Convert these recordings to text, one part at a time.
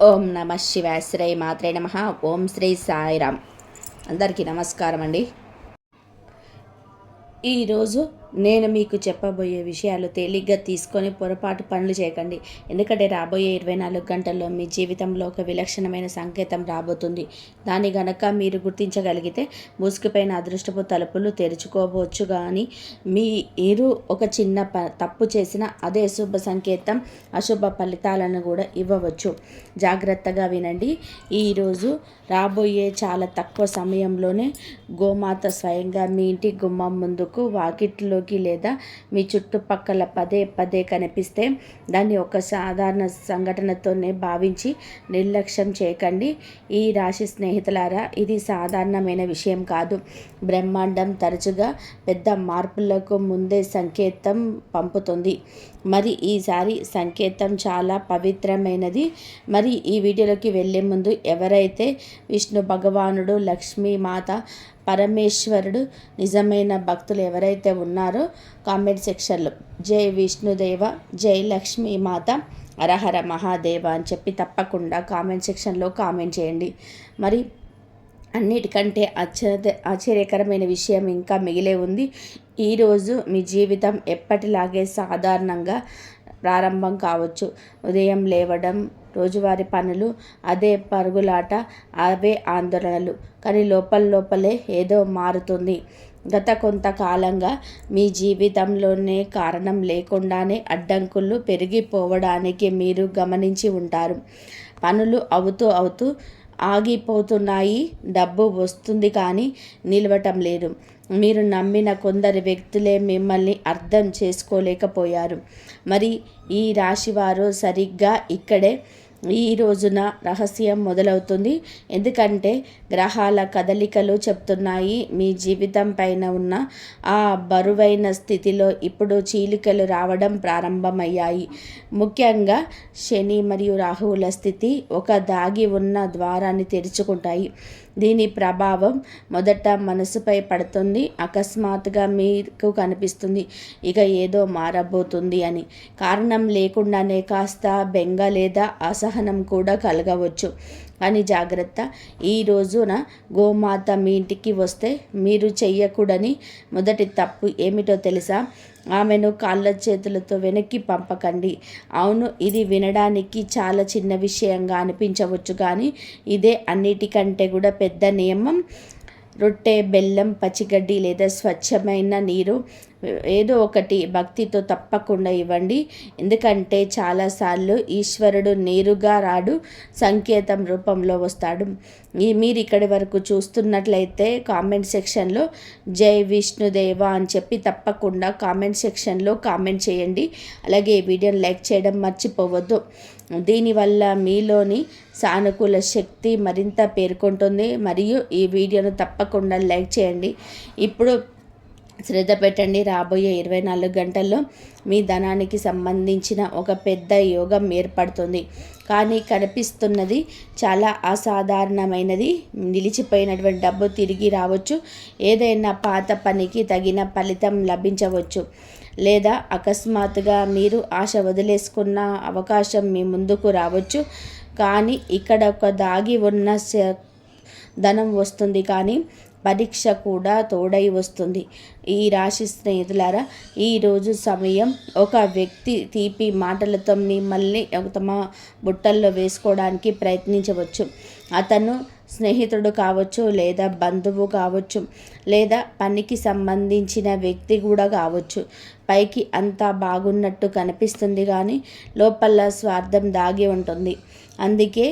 ఓం నమ శివాయ శ్రీ మాత్రే నమ. ఓం శ్రీ సాయిరామ్. అందరికీ నమస్కారం అండి. ఈరోజు నేను మీకు చెప్పబోయే విషయాలు తేలిగ్గా తీసుకొని పొరపాటు పనులు చేయకండి. ఎందుకంటే రాబోయే 24 గంటల్లో మీ జీవితంలో ఒక విలక్షణమైన సంకేతం రాబోతుంది. దాన్ని గనక మీరు గుర్తించగలిగితే మూసుకుపోయిన అదృష్టపు తలుపులు తెరుచుకోవచ్చు. కానీ మీరు ఒక చిన్న తప్పు చేసిన అదే శుభ సంకేతం అశుభ ఫలితాలను కూడా ఇవ్వవచ్చు. జాగ్రత్తగా వినండి. ఈరోజు రాబోయే చాలా తక్కువ సమయంలోనే గోమాత స్వయంగా మీ ఇంటి గుమ్మం ముందుకు వాకిట్లోకి లేదా మీ చుట్టుపక్కల పదే పదే కనిపిస్తే దాన్ని ఒక సాధారణ సంఘటనతోనే భావించి నిర్లక్ష్యం చేయకండి. ఈ రాశి స్నేహితులారా, ఇది సాధారణమైన విషయం కాదు. బ్రహ్మాండం తరచుగా పెద్ద మార్పులకు ముందే సంకేతం పంపుతుంది. మరి ఈసారి సంకేతం చాలా పవిత్రమైనది. మరి ఈ వీడియోలోకి వెళ్ళే ముందు ఎవరైతే విష్ణు భగవానుడు, లక్ష్మీమాత, పరమేశ్వరుడు నిజమైన భక్తులు ఎవరైతే ఉన్నారో కామెంట్ సెక్షన్లో జై విష్ణుదేవ, జై లక్ష్మీమాత, హరహర మహాదేవ అని చెప్పి తప్పకుండా కామెంట్ సెక్షన్లో కామెంట్ చేయండి. మరి అన్నిటికంటే ఆశ్చర్యకరమైన విషయం ఇంకా మిగిలే ఉంది. ఈరోజు మీ జీవితం ఎప్పటిలాగే సాధారణంగా ప్రారంభం కావచ్చు. ఉదయం లేవడం, రోజువారి పనులు, అదే పరుగులాట, అవే ఆందోళనలు. కానీ లోపలే ఏదో మారుతుంది. గత కొంతకాలంగా మీ జీవితంలోనే కారణం లేకుండానే అడ్డంకులు పెరిగిపోవడానికి మీరు గమనించి ఉంటారు. పనులు అవుతూ ఆగిపోతున్నాయి. డబ్బు వస్తుంది కానీ నిలవటం లేదు. మీరు నమ్మిన కొందరు వ్యక్తులే మిమ్మల్ని అర్థం చేసుకోలేకపోయారు. మరి ఈ రాశివారు సరిగ్గా ఇక్కడే ఈ రోజున రహస్యం మొదలవుతుంది. ఎందుకంటే గ్రహాల కదలికలు చెప్తున్నాయి, మీ జీవితం పైన ఉన్న ఆ బరువైన స్థితిలో ఇప్పుడు చీలికలు రావడం ప్రారంభమయ్యాయి. ముఖ్యంగా శని మరియు రాహువుల స్థితి ఒక దాగి ఉన్న ద్వారాన్ని తెరుచుకుంటాయి. దీని ప్రభావం మొదట మనసుపై పడుతుంది. అకస్మాత్తుగా మీకు కనిపిస్తుంది ఇక ఏదో మారబోతుంది అని. కారణం లేకుండానే కాస్త బెంగ లేదా అసహనం కూడా కలగవచ్చు. కానీ జాగ్రత్త, ఈ రోజున గోమాత మీ ఇంటికి వస్తే మీరు చెయ్యకూడని మొదటి తప్పు ఏమిటో తెలుసా? ఆమెను కాళ్ళ చేతులతో వెనక్కి పంపకండి. అవును, ఇది వినడానికి చాలా చిన్న విషయంగా అనిపించవచ్చు, కానీ ఇదే అన్నిటికంటే కూడా పెద్ద నియమం. రొట్టె, బెల్లం, పచ్చిగడ్డి లేదా స్వచ్ఛమైన నీరు ఏదో ఒకటి భక్తితో తప్పకుండా ఇవ్వండి. ఎందుకంటే చాలాసార్లు ఈశ్వరుడు నేరుగా రాడు, సంకేతం రూపంలో వస్తాడు. మీరు ఇక్కడి వరకు చూస్తున్నట్లయితే కామెంట్ సెక్షన్లో జై విష్ణుదేవ అని చెప్పి తప్పకుండా కామెంట్ సెక్షన్లో కామెంట్ చేయండి. అలాగే ఈ వీడియోని లైక్ చేయడం మర్చిపోవద్దు. దీనివల్ల మీలోని సానుకూల శక్తి మరింత పేర్కొంటుంది. మరియు ఈ వీడియోను తప్పకుండా లైక్ చేయండి. ఇప్పుడు శ్రద్ధ పెట్టండి. రాబోయే 24 గంటల్లో మీ ధనానికి సంబంధించిన ఒక పెద్ద యోగం ఏర్పడుతుంది. కానీ కనిపిస్తున్నది చాలా అసాధారణమైనది. నిలిచిపోయినటువంటి డబ్బు తిరిగి రావచ్చు. ఏదైనా పాత పనికి తగిన ఫలితం లభించవచ్చు. లేదా అకస్మాత్తుగా మీరు ఆశ వదిలేసుకున్న అవకాశం మీ ముందుకు రావచ్చు. కానీ ఇక్కడ ఒక దాగి ఉన్న ధనం వస్తుంది, కానీ పరీక్ష కూడా తోడై వస్తుంది. ఈ రాశి స్నేహితులారా, ఈరోజు సమయం ఒక వ్యక్తి తీపి మాటలతో మిమ్మల్ని తమ బుట్టల్లో వేసుకోవడానికి ప్రయత్నించవచ్చు. అతను స్నేహితుడు కావచ్చు, లేదా బంధువు కావచ్చు, లేదా పనికి సంబంధించిన వ్యక్తి కూడా కావచ్చు. పైకి అంతా బాగున్నట్టు కనిపిస్తుంది, కానీ లోపల స్వార్థం దాగి ఉంటుంది. అందుకే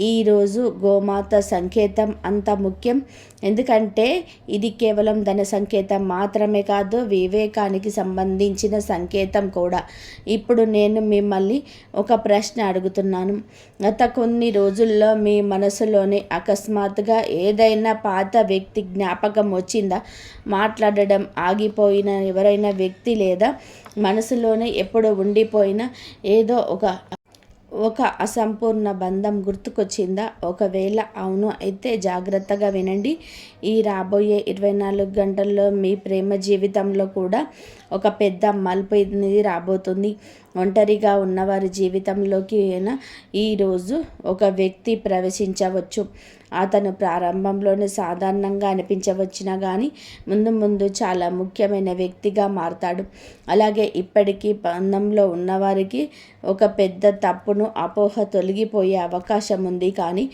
ఈరోజు గోమాత సంకేతం అంత ముఖ్యం. ఎందుకంటే ఇది కేవలం ధన సంకేతం మాత్రమే కాదు, వివేకానికి సంబంధించిన సంకేతం కూడా. ఇప్పుడు నేను మిమ్మల్ని ఒక ప్రశ్న అడుగుతున్నాను. గత కొన్ని రోజుల్లో మీ మనసులోని అకస్మాత్తుగా ఏదైనా పాత వ్యక్తి జ్ఞాపకం వచ్చిందా? మాట్లాడడం ఆగిపోయిన ఎవరైనా వ్యక్తి, లేదా మనసులోనే ఎప్పుడో ఉండిపోయిన ఏదో ఒక అసంపూర్ణ బంధం గుర్తుకొచ్చిందా? ఒకవేళ అవును అయితే జాగ్రత్తగా వినండి. ఈ రాబోయే 24 గంటల్లో మీ ప్రేమ జీవితంలో కూడా ఒక పెద్ద మలుపు అనేది రాబోతుంది. ఒంటరిగా ఉన్నవారి జీవితంలోకి ఈరోజు ఒక వ్యక్తి ప్రవేశించవచ్చు. అతను ప్రారంభంలోనే సాధారణంగా అనిపించవచ్చినా కానీ ముందు ముందు చాలా ముఖ్యమైన వ్యక్తిగా మారతాడు. అలాగే ఇప్పటికీ బంధంలో ఉన్నవారికి ఒక పెద్ద తప్పును అపోహ తొలగిపోయే అవకాశం ఉంది. కానీ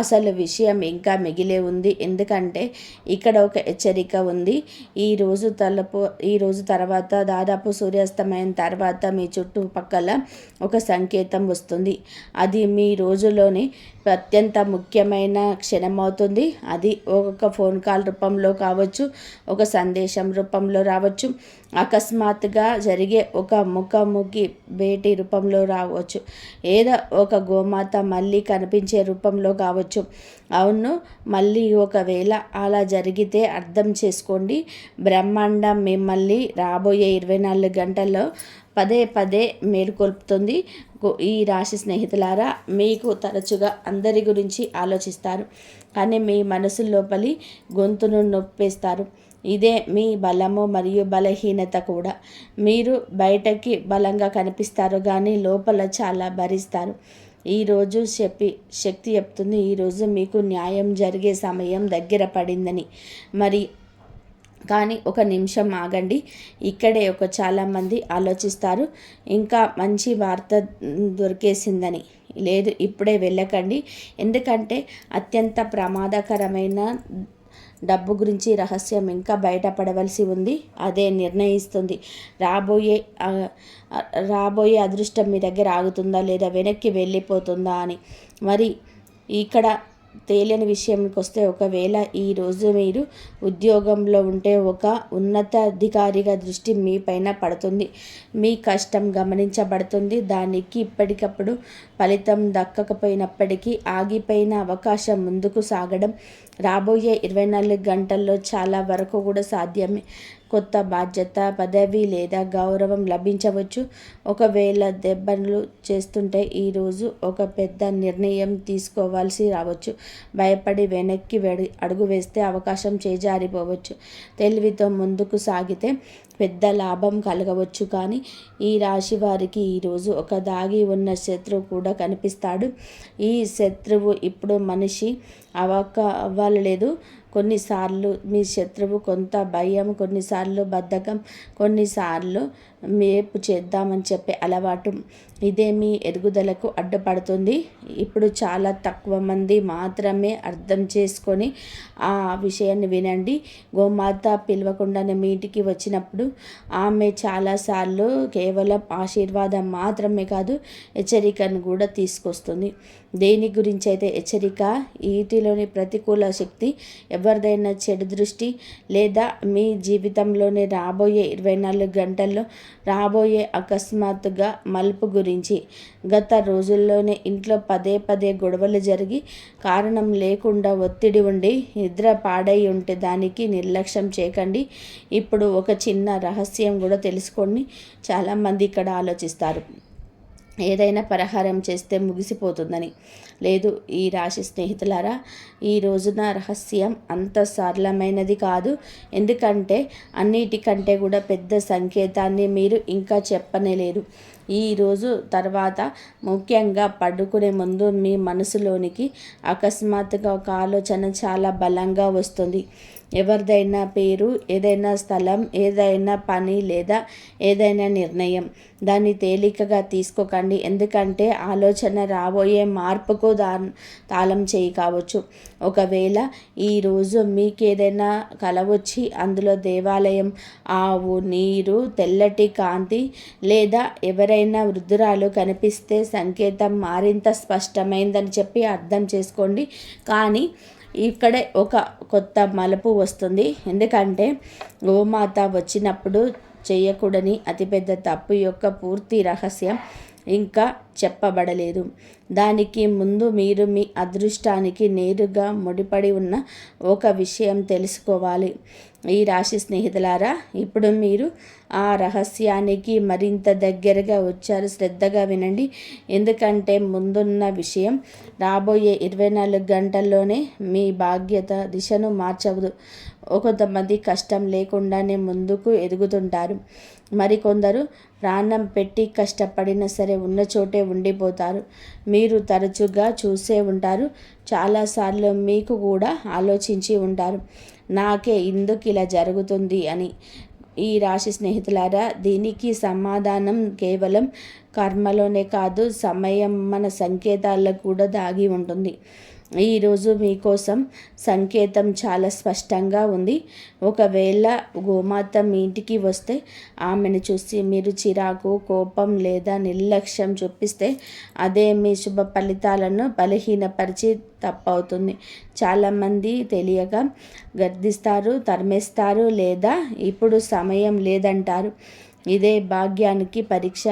అసలు విషయం ఇంకా మిగిలే ఉంది. ఎందుకంటే ఇక్కడ ఒక హెచ్చరిక ఉంది. ఈరోజు తర్వాత దాదాపు సూర్యాస్తమయం తర్వాత మీ చుట్టుపక్కల ఒక సంకేతం వస్తుంది. అది మీ రోజులోని అత్యంత ముఖ్యమైన క్షణం అవుతుంది. అది ఒక ఫోన్ కాల్ రూపంలో కావచ్చు, ఒక సందేశం రూపంలో రావచ్చు, అకస్మాత్తుగా జరిగే ఒక ముఖాముఖి భేటీ రూపంలో రావచ్చు, ఏదో ఒక గోమాత మళ్ళీ కనిపించే రూపంలో కావచ్చు. అవును, మళ్ళీ ఒకవేళ అలా జరిగితే అర్థం చేసుకోండి, బ్రహ్మాండం మిమ్మల్ని రాబోయే 24 గంటల్లో పదే పదే మేలుకొల్పుతుంది. ఈ రాశి స్నేహితులారా, మీకు తరచుగా అందరి గురించి ఆలోచిస్తారు, కానీ మీ మనసు లోపలి గొంతును నొప్పేస్తారు. ఇదే మీ బలము మరియు బలహీనత కూడా. మీరు బయటకి బలంగా కనిపిస్తారు, కానీ లోపల చాలా భరిస్తారు. ఈరోజు శక్తి చెప్తుంది, ఈరోజు మీకు న్యాయం జరిగే సమయం దగ్గర పడిందని. కానీ ఒక నిమిషం ఆగండి. ఇక్కడే చాలామంది ఆలోచిస్తారు, ఇంకా మంచి వార్త దొరికేసిందని. లేదు, ఇప్పుడే వెళ్ళకండి. ఎందుకంటే అత్యంత ప్రమాదకరమైన డబ్బు గురించి రహస్యం ఇంకా బయటపడవలసి ఉంది. అదే నిర్ణయిస్తుంది రాబోయే అదృష్టం మీ దగ్గర ఆగుతుందా లేదా వెనక్కి వెళ్ళిపోతుందా అని. మరి ఇక్కడ తేలిని విషయంకి వస్తే, ఒకవేళ ఈరోజు మీరు ఉద్యోగంలో ఉంటే ఒక ఉన్నతాధికారిగా దృష్టి మీ పైన పడుతుంది. మీ కష్టం గమనించబడుతుంది. దానికి ఇప్పటికప్పుడు ఫలితం దక్కకపోయినప్పటికీ ఆగిపోయిన అవకాశం ముందుకు సాగడం రాబోయే 24 గంటల్లో చాలా వరకు కూడా సాధ్యమే. కొత్త బాధ్యత, పదవి లేదా గౌరవం లభించవచ్చు. ఒకవేళ దెబ్బలు చేస్తుంటే ఈరోజు ఒక పెద్ద నిర్ణయం తీసుకోవాల్సి రావచ్చు. భయపడి వెనక్కి అడుగు వేస్తే అవకాశం చేజారిపోవచ్చు. తెలివితో ముందుకు సాగితే పెద్ద లాభం కలగవచ్చు. కానీ ఈ రాశి వారికి ఈరోజు ఒక దాగి ఉన్న శత్రువు కూడా కనిపిస్తాడు. ఈ శత్రువు ఇప్పుడు మనిషి అవ్వలేదు. కొన్నిసార్లు మీ శత్రువు కొంత భయం, కొన్నిసార్లు బద్ధకం, కొన్నిసార్లు మేపు చేద్దామని చెప్పే అలవాటు. ఇదే మీ ఎదుగుదలకు అడ్డుపడుతుంది. ఇప్పుడు చాలా తక్కువ మంది మాత్రమే అర్థం చేసుకొని ఆ విషయాన్ని వినండి. గోమాత పిలవకుండానే మీ ఇంటికి వచ్చినప్పుడు ఆమె చాలాసార్లు కేవలం ఆశీర్వాదం మాత్రమే కాదు, హెచ్చరికను కూడా తీసుకొస్తుంది. దేని గురించి అయితే హెచ్చరిక? వీటిలోని ప్రతికూల శక్తి, ఎవరిదైనా చెడు దృష్టి, లేదా మీ జీవితంలోనే రాబోయే 24 గంటల్లో రాబోయే అకస్మాత్తుగా మలుపు గురించి. గత రోజుల్లోనే ఇంట్లో పదే పదే గొడవలు జరిగి కారణం లేకుండా ఒత్తిడి ఉండి నిద్ర పాడై ఉంటే దానికి నిర్లక్ష్యం చేయకండి. ఇప్పుడు ఒక చిన్న రహస్యం కూడా తెలుసుకోండి. చాలామంది ఇక్కడ ఆలోచిస్తారు, ఏదైనా పరిహారం చేస్తే ముగిసిపోతుందని. లేదు, ఈ రాశి స్నేహితులారా, ఈ రోజున రహస్యం అంత సరళమైనది కాదు. ఎందుకంటే అన్నిటికంటే కూడా పెద్ద సంకేతాన్ని మీరు ఇంకా చెప్పనేలేరు. ఈరోజు తర్వాత ముఖ్యంగా పడుకునే ముందు మీ మనసులోనికి అకస్మాత్తుగా ఒక ఆలోచన చాలా బలంగా వస్తుంది. ఎవరిదైనా పేరు, ఏదైనా స్థలం, ఏదైనా పని లేదా ఏదైనా నిర్ణయం. దాన్ని తేలికగా తీసుకోకండి. ఎందుకంటే ఆలోచన రాబోయే మార్పుకు తాళం చేయి కావచ్చు. ఒకవేళ ఈరోజు మీకేదైనా కల వచ్చి అందులో దేవాలయం, ఆవు, నీరు, తెల్లటి కాంతి లేదా ఎవరైనా వృద్ధురాలు కనిపిస్తే సంకేతం మరింత స్పష్టమైందని చెప్పి అర్థం చేసుకోండి. కానీ ఇక్కడే ఒక కొత్త మలుపు వస్తుంది. ఎందుకంటే గోమాత వచ్చినప్పుడు చేయకూడని అతిపెద్ద తప్పు యొక్క పూర్తి రహస్యం ఇంకా చెప్పబడలేదు. దానికి ముందు మీరు మీ అదృష్టానికి నేరుగా ముడిపడి ఉన్న ఒక విషయం తెలుసుకోవాలి. ఈ రాశి స్నేహితులారా, ఇప్పుడు మీరు ఆ రహస్యానికి మరింత దగ్గరగా వచ్చారు. శ్రద్ధగా వినండి. ఎందుకంటే ముందున్న విషయం రాబోయే 24 గంటల్లోనే మీ భాగ్యత దిశను మార్చవదు. కొంతమంది కష్టం లేకుండానే ముందుకు ఎదుగుతుంటారు. మరికొందరు ప్రాణం పెట్టి కష్టపడినా సరే ఉన్న చోటే ఉండిపోతారు. మీరు తరచుగా చూసే ఉంటారు. చాలాసార్లు మీకు కూడా ఆలోచించి ఉంటారు, నాకే ఎందుకు ఇలా జరుగుతుంది అని. ఈ రాశి స్నేహితులారా, దీనికి సమాధానం కేవలం కర్మలోనే కాదు, సమయం మన సంకేతాల్లో కూడా దాగి ఉంటుంది. ఈరోజు మీకోసం సంకేతం చాలా స్పష్టంగా ఉంది. ఒకవేళ గోమాత మీ ఇంటికి వస్తే ఆమెను చూసి మీరు చిరాకు, కోపం లేదా నిర్లక్ష్యం చూపిస్తే అదే మీ శుభ ఫలితాలను బలహీనపరిచి తప్పవుతుంది. చాలామంది తెలియక గర్దిస్తారు, తరిమేస్తారు లేదా ఇప్పుడు సమయం లేదంటారు. ఇదే భాగ్యానికి పరీక్ష.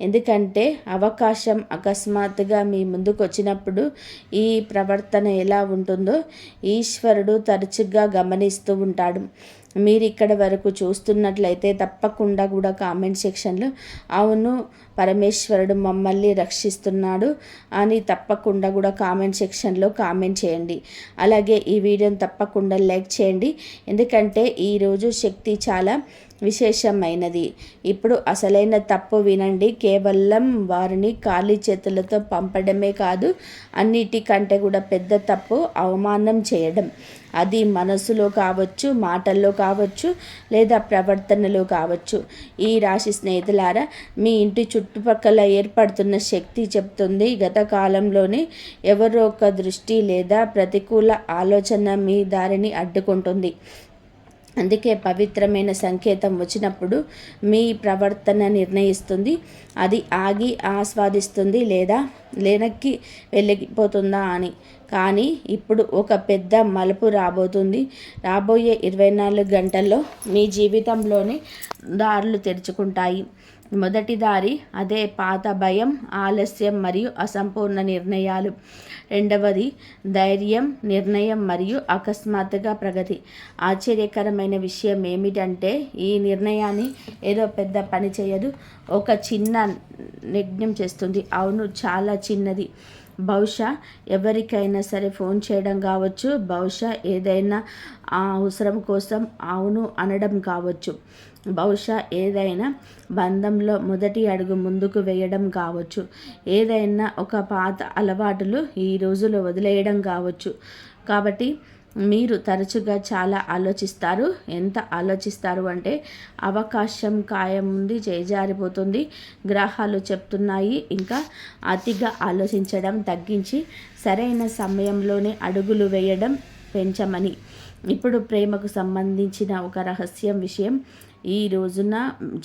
ఎందుకంటే అవకాశం అకస్మాత్తుగా మీ ముందుకు వచ్చినప్పుడు ఈ ప్రవర్తన ఎలా ఉంటుందో ఈశ్వరుడు తరచుగా గమనిస్తూ ఉంటాడు. మీరు ఇక్కడ వరకు చూస్తున్నట్లయితే తప్పకుండా కూడా కామెంట్ సెక్షన్లో అవును పరమేశ్వరుడు మమ్మల్ని రక్షిస్తున్నాడు అని తప్పకుండా కూడా కామెంట్ సెక్షన్లో కామెంట్ చేయండి. అలాగే ఈ వీడియోని తప్పకుండా లైక్ చేయండి. ఎందుకంటే ఈరోజు శక్తి చాలా విశేషమైనది. ఇప్పుడు అసలైన తప్పు వినండి. కేవలం వారిని ఖాళీ చేతులతో పంపడమే కాదు, అన్నిటికంటే కూడా పెద్ద తప్పు అవమానం చేయడం. అది మనసులో కావచ్చు, మాటల్లో కావచ్చు లేదా ప్రవర్తనలో కావచ్చు. ఈ రాశి స్నేహితులారా, మీ ఇంటి చుట్టుపక్కల ఏర్పడుతున్న శక్తి చెప్తుంది గత కాలంలోనే ఎవరో ఒక దృష్టి లేదా ప్రతికూల ఆలోచన మీ దారిని అడ్డుకుంటుంది. అందుకే పవిత్రమైన సంకేతం వచ్చినప్పుడు మీ ప్రవర్తన నిర్ణయిస్తుంది. అది ఆగి ఆస్వాదిస్తుంది లేదా వెనక్కి వెళ్ళిపోతుందా అని. కానీ ఇప్పుడు ఒక పెద్ద మలుపు రాబోతుంది. రాబోయే 24 గంటల్లో మీ జీవితంలోనే దారులు తెరుచుకుంటాయి. మొదటి దారి అదే పాత భయం, ఆలస్యం మరియు అసంపూర్ణ నిర్ణయాలు. రెండవది ధైర్యం, నిర్ణయం మరియు అకస్మాత్తుగా ప్రగతి. ఆశ్చర్యకరమైన విషయం ఏమిటంటే ఈ నిర్ణయాన్ని ఏదో పెద్ద పని చేయదు, ఒక చిన్న నిర్ణయం చేస్తుంది. అవును, చాలా చిన్నది. బహుశా ఎవరికైనా సరే ఫోన్ చేయడం కావచ్చు, బహుశా ఏదైనా అవసరం కోసం అవును అనడం కావచ్చు, బహుశా ఏదైనా బంధంలో మొదటి అడుగు ముందుకు వేయడం కావచ్చు, ఏదైనా ఒక పాత అలవాటులు ఈ రోజులో వదిలేయడం కావచ్చు. కాబట్టి మీరు తరచుగా చాలా ఆలోచిస్తారు. ఎంత ఆలోచిస్తారు అంటే అవకాశం ఖాయం ఉంది, చేజారిపోతుంది, గ్రహాలు చెప్తున్నాయి. ఇంకా అతిగా ఆలోచించడం తగ్గించి సరైన సమయంలోనే అడుగులు వేయడం పెంచమని. ఇప్పుడు ప్రేమకు సంబంధించిన ఒక రహస్యం విషయం ఈ రోజున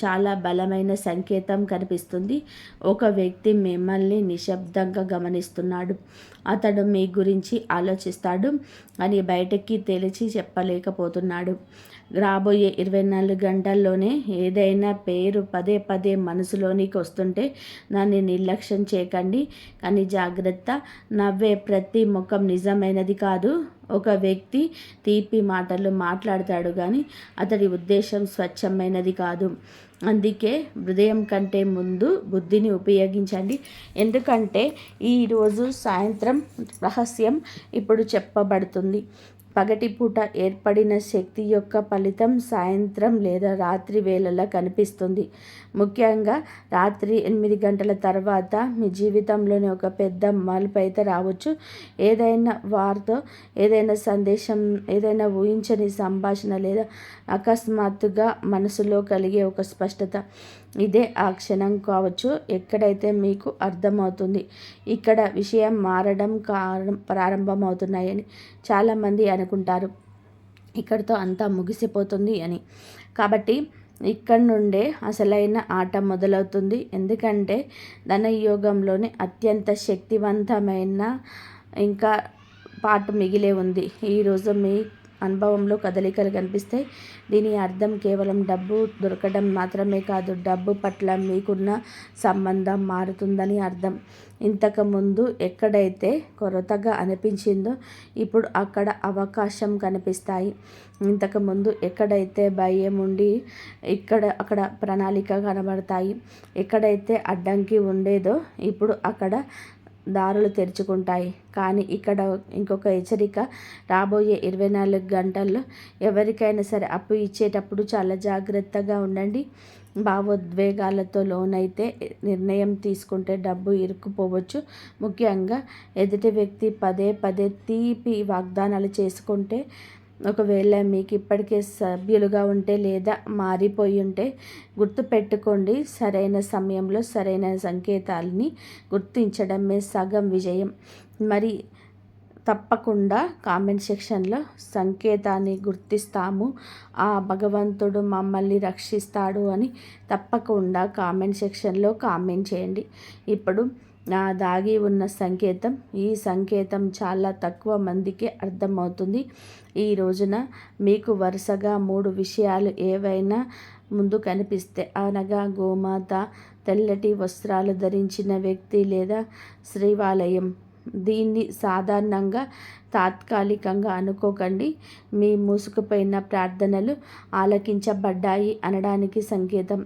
చాలా బలమైన సంకేతం కనిపిస్తుంది. ఒక వ్యక్తి మిమ్మల్ని నిశ్శబ్దంగా గమనిస్తున్నాడు. అతడు మీ గురించి ఆలోచిస్తాడు అని బయటకి తెలిసి చెప్పలేకపోతున్నాడు. రాబోయే 24 గంటల్లోనే ఏదైనా పేరు పదే పదే మనసులోనికి వస్తుంటే దాన్ని నిర్లక్ష్యం చేయకండి. కానీ జాగ్రత్త, నవ్వే ప్రతి ముఖం నిజమైనది కాదు. ఒక వ్యక్తి తీపి మాటలు మాట్లాడతాడు కానీ అతడి ఉద్దేశం స్వచ్ఛమైనది కాదు. అందుకే హృదయం కంటే ముందు బుద్ధిని ఉపయోగించండి. ఎందుకంటే ఈరోజు సాయంత్రం రహస్యం ఇప్పుడు చెప్పబడుతుంది. పగటిపూట ఏర్పడిన శక్తి యొక్క ఫలితం సాయంత్రం లేదా రాత్రి వేళలా కనిపిస్తుంది. ముఖ్యంగా రాత్రి 8 గంటల తర్వాత మీ జీవితంలోని ఒక పెద్ద మలుపు అయితే రావచ్చు. ఏదైనా వారితో ఏదైనా సందేశం, ఏదైనా ఊహించని సంభాషణ లేదా అకస్మాత్తుగా మనసులో కలిగే ఒక స్పష్టత. ఇదే ఆ క్షణం కావచ్చు ఎక్కడైతే మీకు అర్థమవుతుంది ఇక్కడ విషయం మారడం ప్రారంభమవుతున్నాయని. చాలామంది అనుకుంటారు ఇక్కడితో అంతా ముగిసిపోతుంది అని. కాబట్టి ఇక్కడి నుండే అసలైన ఆట మొదలవుతుంది. ఎందుకంటే ధనయోగంలోనే అత్యంత శక్తివంతమైన ఇంకా పాట మిగిలే ఉంది. ఈరోజు మీ అనుభవంలో కదలికలు కనిపిస్తాయి. దీని అర్థం కేవలం డబ్బు దొరకడం మాత్రమే కాదు, డబ్బు పట్ల మీకున్న సంబంధం మారుతుందని అర్థం. ఇంతకుముందు ఎక్కడైతే కొరతగా అనిపించిందో ఇప్పుడు అక్కడ అవకాశం కనిపిస్తాయి. ఇంతకుముందు ఎక్కడైతే భయం ఉండి అక్కడ ప్రణాళిక కనబడతాయి. ఎక్కడైతే అడ్డంకి ఉండేదో ఇప్పుడు అక్కడ దారులు తెరుచుకుంటాయి. కానీ ఇక్కడ ఇంకొక హెచ్చరిక, రాబోయే 24 గంటల్లో ఎవరికైనా సరే అప్పు ఇచ్చేటప్పుడు చాలా జాగ్రత్తగా ఉండండి. భావోద్వేగాలతో లోనైతే నిర్ణయం తీసుకుంటే డబ్బు ఇరుక్కుపోవచ్చు. ముఖ్యంగా ఎదుటి వ్యక్తి పదే పదే తీపి వాగ్దానాలు చేసుకుంటే, ఒకవేళ మీకు ఇప్పటికే సభ్యులుగా ఉంటే లేదా మారిపోయి ఉంటే గుర్తుపెట్టుకోండి, సరైన సమయంలో సరైన సంకేతాలని గుర్తించడమే సగం విజయం. మరి తప్పకుండా కామెంట్ సెక్షన్లో సంకేతాన్ని గుర్తిస్తాము, ఆ భగవంతుడు మమ్మల్ని రక్షిస్తాడు అని తప్పకుండా కామెంట్ సెక్షన్లో కామెంట్ చేయండి. ఇప్పుడు దాగి ఉన్న సంకేతం, ఈ సంకేతం చాలా తక్కువ మందికి అర్థమవుతుంది. ఈ రోజున మీకు వరుసగా 3 విషయాలు ఏవైనా ముందు కనిపిస్తే, అనగా గోమాత, తెల్లటి వస్త్రాలు ధరించిన వ్యక్తి లేదా శ్రీవాలయం. దీన్ని సాధారణంగా తాత్కాలికంగా అనుకోకండి. మీ మూసుకుపోయిన ప్రార్థనలు ఆలకించబడ్డాయి అనడానికి సంకేతం.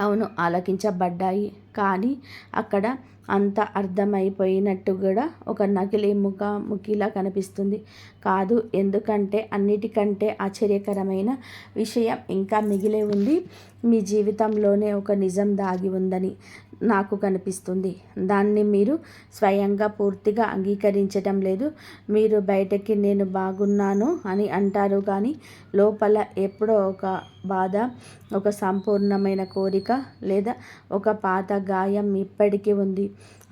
అవును, ఆలకించబడ్డాయి, కానీ అక్కడ అంత అర్థమైపోయినట్టు కూడా ఒక నకిలీ ముఖాముఖిలా కనిపిస్తుంది. కాదు, ఎందుకంటే అన్నిటికంటే ఆశ్చర్యకరమైన విషయం ఇంకా మిగిలే ఉంది. మీ జీవితంలోనే ఒక నిజం దాగి ఉందని నాకు కనిపిస్తుంది. దాన్ని మీరు స్వయంగా పూర్తిగా అంగీకరించడం లేదు. మీరు బయటకి నేను బాగున్నాను అని అంటారు, కానీ లోపల ఎప్పుడో ఒక బాధ, ఒక సంపూర్ణమైన కోరిక లేదా ఒక పాత గాయం ఇప్పటికీ ఉంది.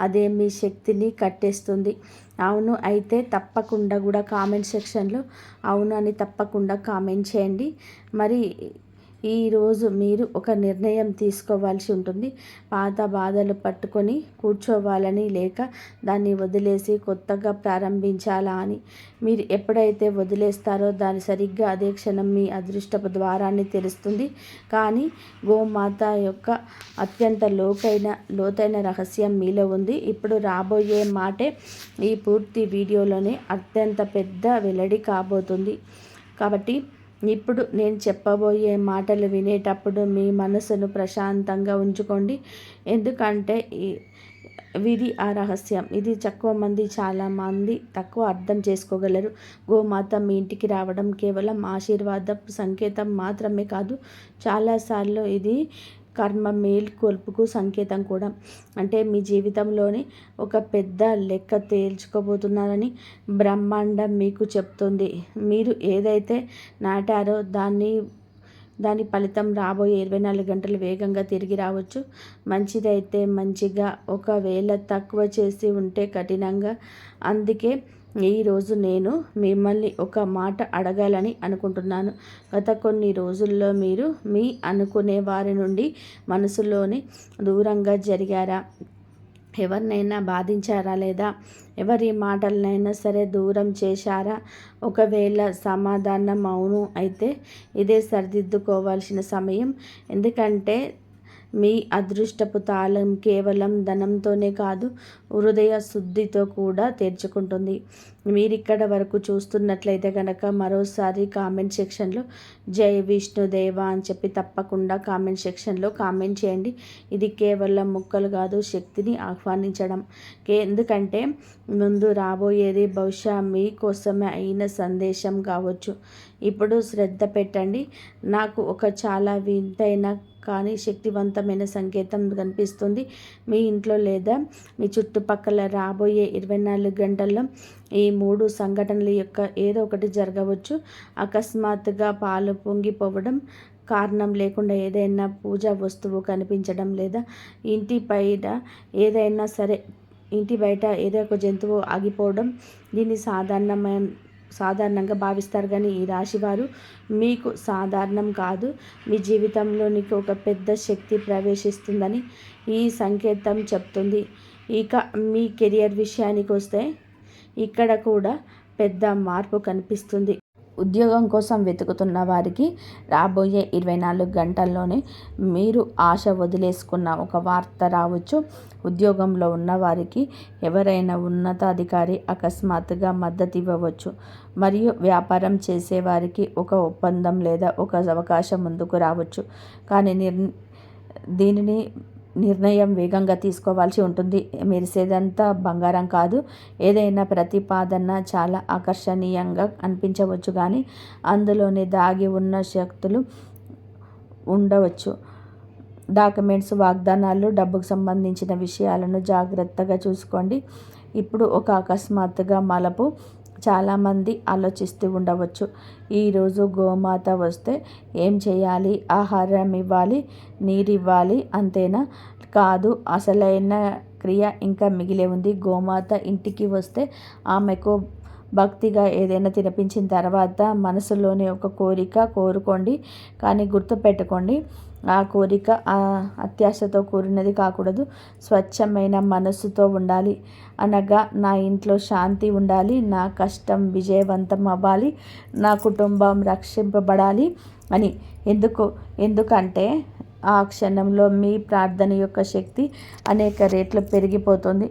అదే మీ శక్తిని కట్టేస్తుంది. అవును అయితే తప్పకుండా కూడా కామెంట్ సెక్షన్లో అవును అని తప్పకుండా కామెంట్ చేయండి. మరి ఈరోజు మీరు ఒక నిర్ణయం తీసుకోవాల్సి ఉంటుంది. పాత బాధలు పట్టుకొని కూర్చోవాలని, లేక దాన్ని వదిలేసి కొత్తగా ప్రారంభించాలా అని. మీరు ఎప్పుడైతే వదిలేస్తారో దాని సరిగ్గా అదే క్షణం మీ అదృష్టపు ద్వారాన్ని తెరుస్తుంది. కానీ గోమాత యొక్క అత్యంత లోతైన రహస్యం మీలో ఉంది. ఇప్పుడు రాబోయే మాటే ఈ పూర్తి వీడియోలోనే అత్యంత పెద్ద వెల్లడి కాబోతుంది. కాబట్టి ఇప్పుడు నేను చెప్పబోయే మాటలు వినేటప్పుడు మీ మనసును ప్రశాంతంగా ఉంచుకోండి. ఎందుకంటే ఇది ఆ రహస్యం. ఇది చాలామంది తక్కువ అర్థం చేసుకోగలరు. గోమాత మీ ఇంటికి రావడం కేవలం ఆశీర్వాదపు సంకేతం మాత్రమే కాదు, చాలాసార్లు ఇది కర్మ మేల్కొల్పుకు సంకేతం కూడా. అంటే మీ జీవితంలోని ఒక పెద్ద లెక్క తేల్చుకోబోతున్నారని బ్రహ్మాండం మీకు చెప్తుంది. మీరు ఏదైతే నాటారో దాని ఫలితం రాబోయే 24 గంటలు వేగంగా తిరిగి రావచ్చు. మంచిదైతే మంచిగా, ఒకవేళ తక్కువ చేసి ఉంటే కఠినంగా. అందుకే ఈరోజు నేను మిమ్మల్ని ఒక మాట అడగాలని అనుకుంటున్నాను. గత కొన్ని రోజుల్లో మీరు మీ అనుకునే వారి నుండి మనసులోని దూరంగా జరిగారా? ఎవరినైనా బాధించారా? లేదా ఎవరి మాటలనైనా సరే దూరం చేశారా? ఒకవేళ సమాధానం అవును అయితే ఇదే సరిదిద్దుకోవాల్సిన సమయం. ఎందుకంటే మీ అదృష్టపు తాళం కేవలం ధనంతోనే కాదు, హృదయ శుద్ధితో కూడా తెరుచుకుంటుంది. మీరిక్కడ వరకు చూస్తున్నట్లయితే కనుక మరోసారి కామెంట్ సెక్షన్లో జై విష్ణుదేవ అని చెప్పి తప్పకుండా కామెంట్ సెక్షన్లో కామెంట్ చేయండి. ఇది కేవలం ముక్కలు కాదు, శక్తిని ఆహ్వానించడం. ఎందుకంటే ముందు రాబోయేది బహుశా మీకోసమే అయిన సందేశం కావచ్చు. ఇప్పుడు శ్రద్ధ పెట్టండి. నాకు ఒక చాలా వింతైన కానీ శక్తివంతమైన సంకేతం కనిపిస్తుంది. మీ ఇంట్లో లేదా మీ చుట్టుపక్కల రాబోయే 24 గంటల్లో ఈ 3 సంఘటనల యొక్క ఏదో ఒకటి జరగవచ్చు. అకస్మాత్తుగా పాలు పొంగిపోవడం, కారణం లేకుండా ఏదైనా పూజా వస్తువు కనిపించడం, లేదా ఇంటి బయట ఏదో ఒక జంతువు ఆగిపోవడం. దీన్ని సాధారణంగా భావిస్తారు, కానీ ఈ రాశివారు మీకు సాధారణం కాదు, మీ జీవితంలోనికి ఒక పెద్ద శక్తి ప్రవేశిస్తుందని ఈ సంకేతం చెప్తుంది. ఇక మీ కెరియర్ విషయానికి వస్తే ఇక్కడ కూడా పెద్ద మార్పు కనిపిస్తుంది. ఉద్యోగం కోసం వెతుకుతున్న వారికి రాబోయే 24 గంటల్లోనే మీరు ఆశ వదిలేసుకున్న ఒక వార్త రావచ్చు. ఉద్యోగంలో ఉన్నవారికి ఎవరైనా ఉన్నతాధికారి అకస్మాత్తుగా మద్దతు ఇవ్వవచ్చు. మరియు వ్యాపారం చేసేవారికి ఒక ఒప్పందం లేదా ఒక అవకాశం ముందుకు రావచ్చు. కానీ దీనిని నిర్ణయం వేగంగా తీసుకోవాల్సి ఉంటుంది. మెరిసేదంతా బంగారం కాదు. ఏదైనా ప్రతిపాదన చాలా ఆకర్షణీయంగా అనిపించవచ్చు, కానీ అందులోనే దాగి ఉన్న శక్తులు ఉండవచ్చు. డాక్యుమెంట్స్, వాగ్దానాలు, డబ్బుకు సంబంధించిన విషయాలను జాగ్రత్తగా చూసుకోండి. ఇప్పుడు ఒక అకస్మాత్తుగా మలుపు. చాలామంది ఆలోచిస్తూ ఉండవచ్చు, ఈరోజు గోమాత వస్తే ఏం చేయాలి? ఆహారం ఇవ్వాలి, నీరు ఇవ్వాలి, అంతేనా? కాదు, అసలైన క్రియ ఇంకా మిగిలే ఉంది. గోమాత ఇంటికి వస్తే ఆమెకు భక్తిగా ఏదైనా తినిపించిన తర్వాత మనసులోని ఒక కోరిక కోరుకోండి. కానీ గుర్తుపెట్టుకోండి, ఆ కోరిక అత్యాశతో కూడినది కాకూడదు. స్వచ్ఛమైన మనస్సుతో ఉండాలి. అనగా నా ఇంట్లో శాంతి ఉండాలి, నా కష్టం విజయవంతం అవ్వాలి, నా కుటుంబం రక్షింపబడాలి అని. ఎందుకంటే ఆ క్షణంలో మీ ప్రార్థన యొక్క శక్తి అనేక రెట్లు పెరిగిపోతుంది.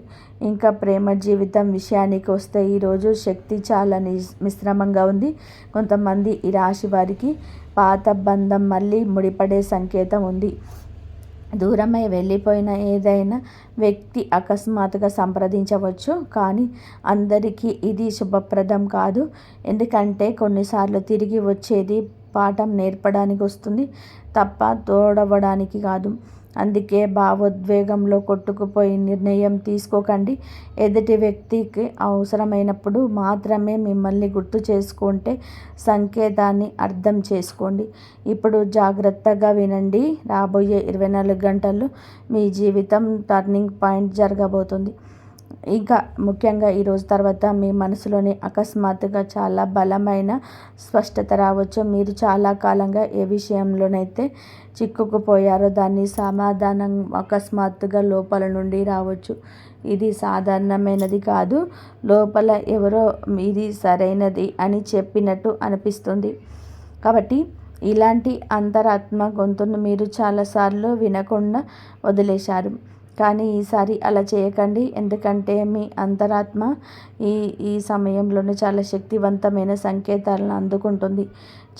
ఇంకా ప్రేమ జీవితం విషయానికి వస్తే ఈరోజు శక్తి చాలా మిశ్రమంగా ఉంది. కొంతమంది ఈ రాశి వారికి పాత బంధం మళ్ళీ ముడిపడే సంకేతం ఉంది. దూరమై వెళ్ళిపోయిన ఏదైనా వ్యక్తి అకస్మాత్తుగా సంప్రదించవచ్చు. కానీ అందరికీ ఇది శుభప్రదం కాదు. ఎందుకంటే కొన్నిసార్లు తిరిగి వచ్చేది పాఠం నేర్పడానికి వస్తుంది తప్ప తోడవడానికి కాదు. అందుకే భావోద్వేగంలో కొట్టుకుపోయి నిర్ణయం తీసుకోకండి. ఎదుటి వ్యక్తికి అవసరమైనప్పుడు మాత్రమే మిమ్మల్ని గుర్తు చేసుకుంటే సంకేతాన్ని అర్థం చేసుకోండి. ఇప్పుడు జాగ్రత్తగా వినండి. రాబోయే 24 గంటల్లో మీ జీవితం టర్నింగ్ పాయింట్ జరగబోతుంది. ఇంకా ముఖ్యంగా ఈరోజు తర్వాత మీ మనసులోని అకస్మాత్తుగా చాలా బలమైన స్పష్టత రావచ్చు. మీరు చాలా కాలంగా ఏ విషయంలోనైతే చిక్కుకుపోయారో దాన్ని సమాధానం అకస్మాత్తుగా లోపల నుండి రావచ్చు. ఇది సాధారణమైనది కాదు. లోపల ఎవరో ఇది సరైనది అని చెప్పినట్టు అనిపిస్తుంది. కాబట్టి ఇలాంటి అంతరాత్మ గొంతును మీరు చాలాసార్లు వినకుండా వదిలేశారు. కానీ ఈసారి అలా చేయకండి. ఎందుకంటే మీ అంతరాత్మ ఈ సమయంలోనే చాలా శక్తివంతమైన సంకేతాలను అందుకుంటుంది.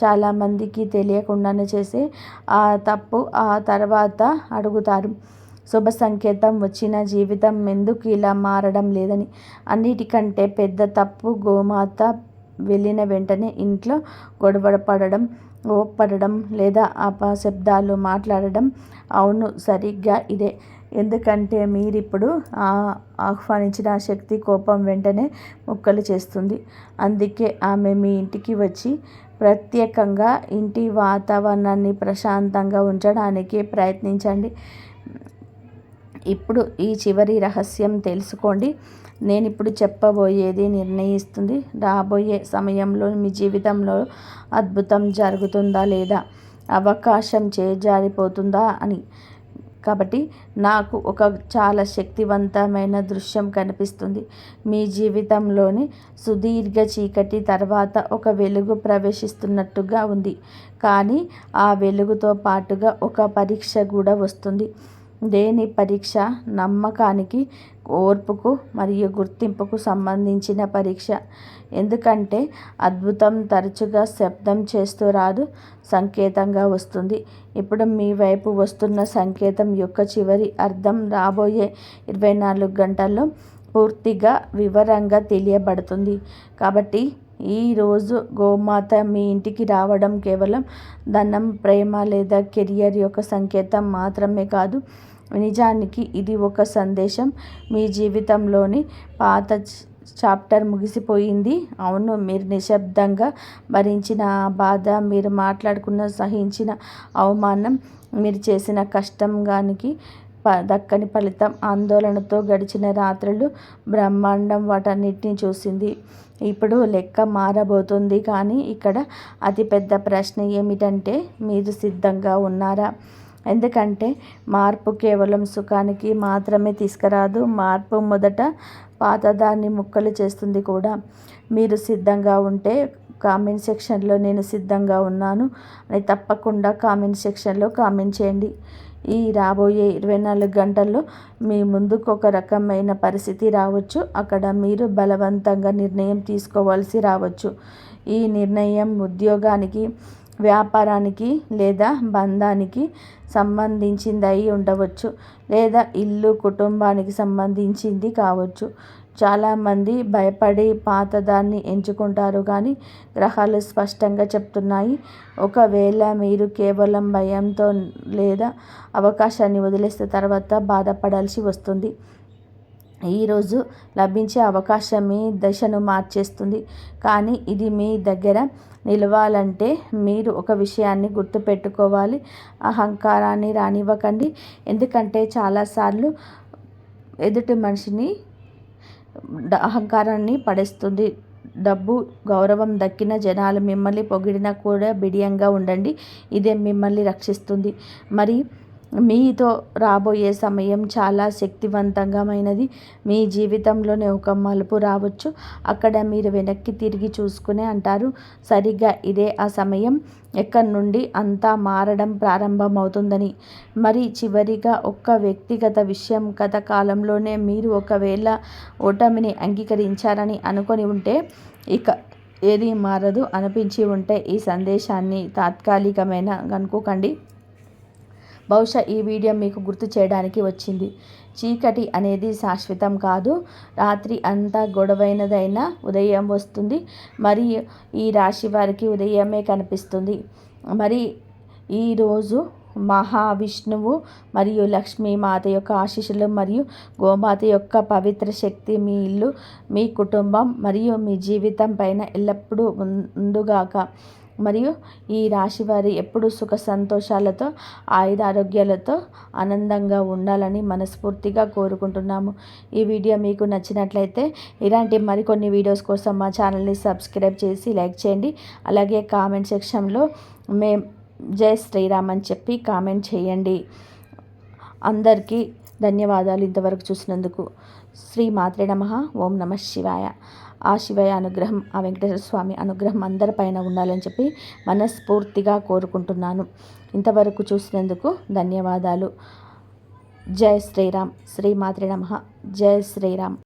చాలామందికి తెలియకుండానే చేసే ఆ తప్పు ఆ తర్వాత అడుగుతారు, శుభ సంకేతం వచ్చిన జీవితం ఎందుకు ఇలా మారడం లేదని. అన్నిటికంటే పెద్ద తప్పు గోమాత వెళ్ళిన వెంటనే ఇంట్లో గొడవ పడడం, ఓపడడం లేదా అపశబ్దాలు మాట్లాడడం. అవును, సరిగ్గా ఇదే. ఎందుకంటే మీరిప్పుడు ఆహ్వానించిన శక్తి కోపం వెంటనే ముక్కలు చేస్తుంది. అందుకే ఆమె మీ ఇంటికి వచ్చి ప్రత్యేకంగా ఇంటి వాతావరణాన్ని ప్రశాంతంగా ఉంచడానికి ప్రయత్నించండి. ఇప్పుడు ఈ చివరి రహస్యం తెలుసుకోండి. నేను ఇప్పుడు చెప్పబోయేది నిర్ణయిస్తుంది రాబోయే సమయంలో మీ జీవితంలో అద్భుతం జరుగుతుందా లేదా, అవకాశం చేజారిపోతుందా అని. కాబట్టి నాకు ఒక చాలా శక్తివంతమైన దృశ్యం కనిపిస్తుంది. మీ జీవితంలోని సుదీర్ఘ చీకటి తర్వాత ఒక వెలుగు ప్రవేశిస్తున్నట్టుగా ఉంది. కానీ ఆ వెలుగుతో పాటుగా ఒక పరీక్ష కూడా వస్తుంది. దేని పరీక్ష? నమ్మకానికి, ఓర్పుకు మరియు గుర్తింపుకు సంబంధించిన పరీక్ష. ఎందుకంటే అద్భుతం తరచుగా శబ్దం చేస్తూ రాదు, సంకేతంగా వస్తుంది. ఇప్పుడు మీ వైపు వస్తున్న సంకేతం యొక్క చివరి అర్థం రాబోయే 24 గంటల్లో పూర్తిగా వివరంగా తెలియబడుతుంది. కాబట్టి ఈరోజు గోమాత మీ ఇంటికి రావడం కేవలం ధనం, ప్రేమ లేదా కెరియర్ యొక్క సంకేతం మాత్రమే కాదు. నిజానికి ఇది ఒక సందేశం. మీ జీవితంలోని పాత చాప్టర్ ముగిసిపోయింది. అవును, మీరు నిశ్శబ్దంగా భరించిన ఆ బాధ, మీరు మాట్లాడుకున్న సహించిన అవమానం, మీరు చేసిన కష్టంగానికి దక్కని ఫలితం, ఆందోళనతో గడిచిన రాత్రులు, బ్రహ్మాండం వాటన్నిటిని చూసింది. ఇప్పుడు లెక్క మారబోతుంది. కానీ ఇక్కడ అతిపెద్ద ప్రశ్న ఏమిటంటే మీరు సిద్ధంగా ఉన్నారా? ఎందుకంటే మార్పు కేవలం సుఖానికి మాత్రమే తీసుకురాదు. మార్పు మొదట పాతదాన్ని ముక్కలు చేస్తుంది కూడా. మీరు సిద్ధంగా ఉంటే కామెంట్ సెక్షన్లో నేను సిద్ధంగా ఉన్నాను అని తప్పకుండా కామెంట్ సెక్షన్లో కామెంట్ చేయండి. ఈ రాబోయే 24 గంటల్లో మీ ముందుకు ఒక రకమైన పరిస్థితి రావచ్చు. అక్కడ మీరు బలవంతంగా నిర్ణయం తీసుకోవాల్సి రావచ్చు. ఈ నిర్ణయం ఉద్యోగానికి, వ్యాపారానికి లేదా బంధానికి సంబంధించింది అయి ఉండవచ్చు, లేదా ఇల్లు, కుటుంబానికి సంబంధించింది కావచ్చు. చాలామంది భయపడి పాతదాన్ని ఎంచుకుంటారు కానీ గ్రహాలు స్పష్టంగా చెప్తున్నాయి, ఒకవేళ మీరు కేవలం భయంతో లేదా అవకాశాన్ని వదిలేస్తే తర్వాత బాధపడాల్సి వస్తుంది. ఈరోజు లభించే అవకాశం మీ దశను మార్చేస్తుంది, కానీ ఇది మీ దగ్గర నిలవాలంటే మీరు ఒక విషయాన్ని గుర్తుపెట్టుకోవాలి, అహంకారాన్ని రానివ్వకండి. ఎందుకంటే చాలాసార్లు ఎదుటి మనిషిని అహంకారాన్ని పడేస్తుంది. డబ్బు, గౌరవం దక్కిన జనాలు మిమ్మల్ని పొగిడినా కూడా బిడియంగా ఉండండి, ఇదే మిమ్మల్ని రక్షిస్తుంది. మరి మీతో రాబోయే సమయం చాలా శక్తివంతమైనది. మీ జీవితంలోనే ఒక మలుపు రావచ్చు, అక్కడ మీరు వెనక్కి తిరిగి చూసుకునే అంటారు, సరిగ్గా ఇదే ఆ సమయం, ఎక్కడి నుండి అంతా మారడం ప్రారంభమవుతుందని. మరి చివరిగా ఒక్క వ్యక్తిగత విషయం, గత కాలంలోనే మీరు ఒకవేళ ఓటమిని అంగీకరించారని అనుకొని ఉంటే, ఇక ఏది మారదు అనిపించి ఉంటే ఈ సందేశాన్ని తాత్కాలికమైన అనుకోకండి. బహుశా ఈ వీడియో మీకు గుర్తు చేయడానికి వచ్చింది. చీకటి అనేది శాశ్వతం కాదు, రాత్రి అంతా గొడవైనదైనా ఉదయం వస్తుంది. మరి ఈ రాశి వారికి ఉదయమే కనిపిస్తుంది. మరి ఈరోజు మహావిష్ణువు మరియు లక్ష్మీమాత యొక్క ఆశీస్సులు మరియు గోమాత యొక్క పవిత్ర శక్తి మీ ఇల్లు, మీ కుటుంబం మరియు మీ జీవితం పైన ఎల్లప్పుడూ ఉండుగాక. మరియు ఈ రాశి వారి ఎప్పుడూ సుఖ సంతోషాలతో, ఆయురారోగ్యాలతో ఆనందంగా ఉండాలని మనస్ఫూర్తిగా కోరుకుంటున్నాము. ఈ వీడియో మీకు నచ్చినట్లయితే ఇలాంటి మరికొన్ని వీడియోస్ కోసం మా ఛానల్ని సబ్స్క్రైబ్ చేసి లైక్ చేయండి. అలాగే కామెంట్ సెక్షన్లో జై శ్రీరామ్ అని చెప్పి కామెంట్ చేయండి. అందరికీ ధన్యవాదాలు ఇంతవరకు చూసినందుకు. శ్రీ మాత్రే నమః. ఓం నమః శివాయ. ఆ శివయ్య అనుగ్రహం, ఆ వెంకటేశ్వర స్వామి అనుగ్రహం అందరిపైన ఉండాలని చెప్పి మనస్ఫూర్తిగా కోరుకుంటున్నాను. ఇంతవరకు చూసినందుకు ధన్యవాదాలు. జై శ్రీరామ్. శ్రీ మాత్రే నమః. జై శ్రీరామ్.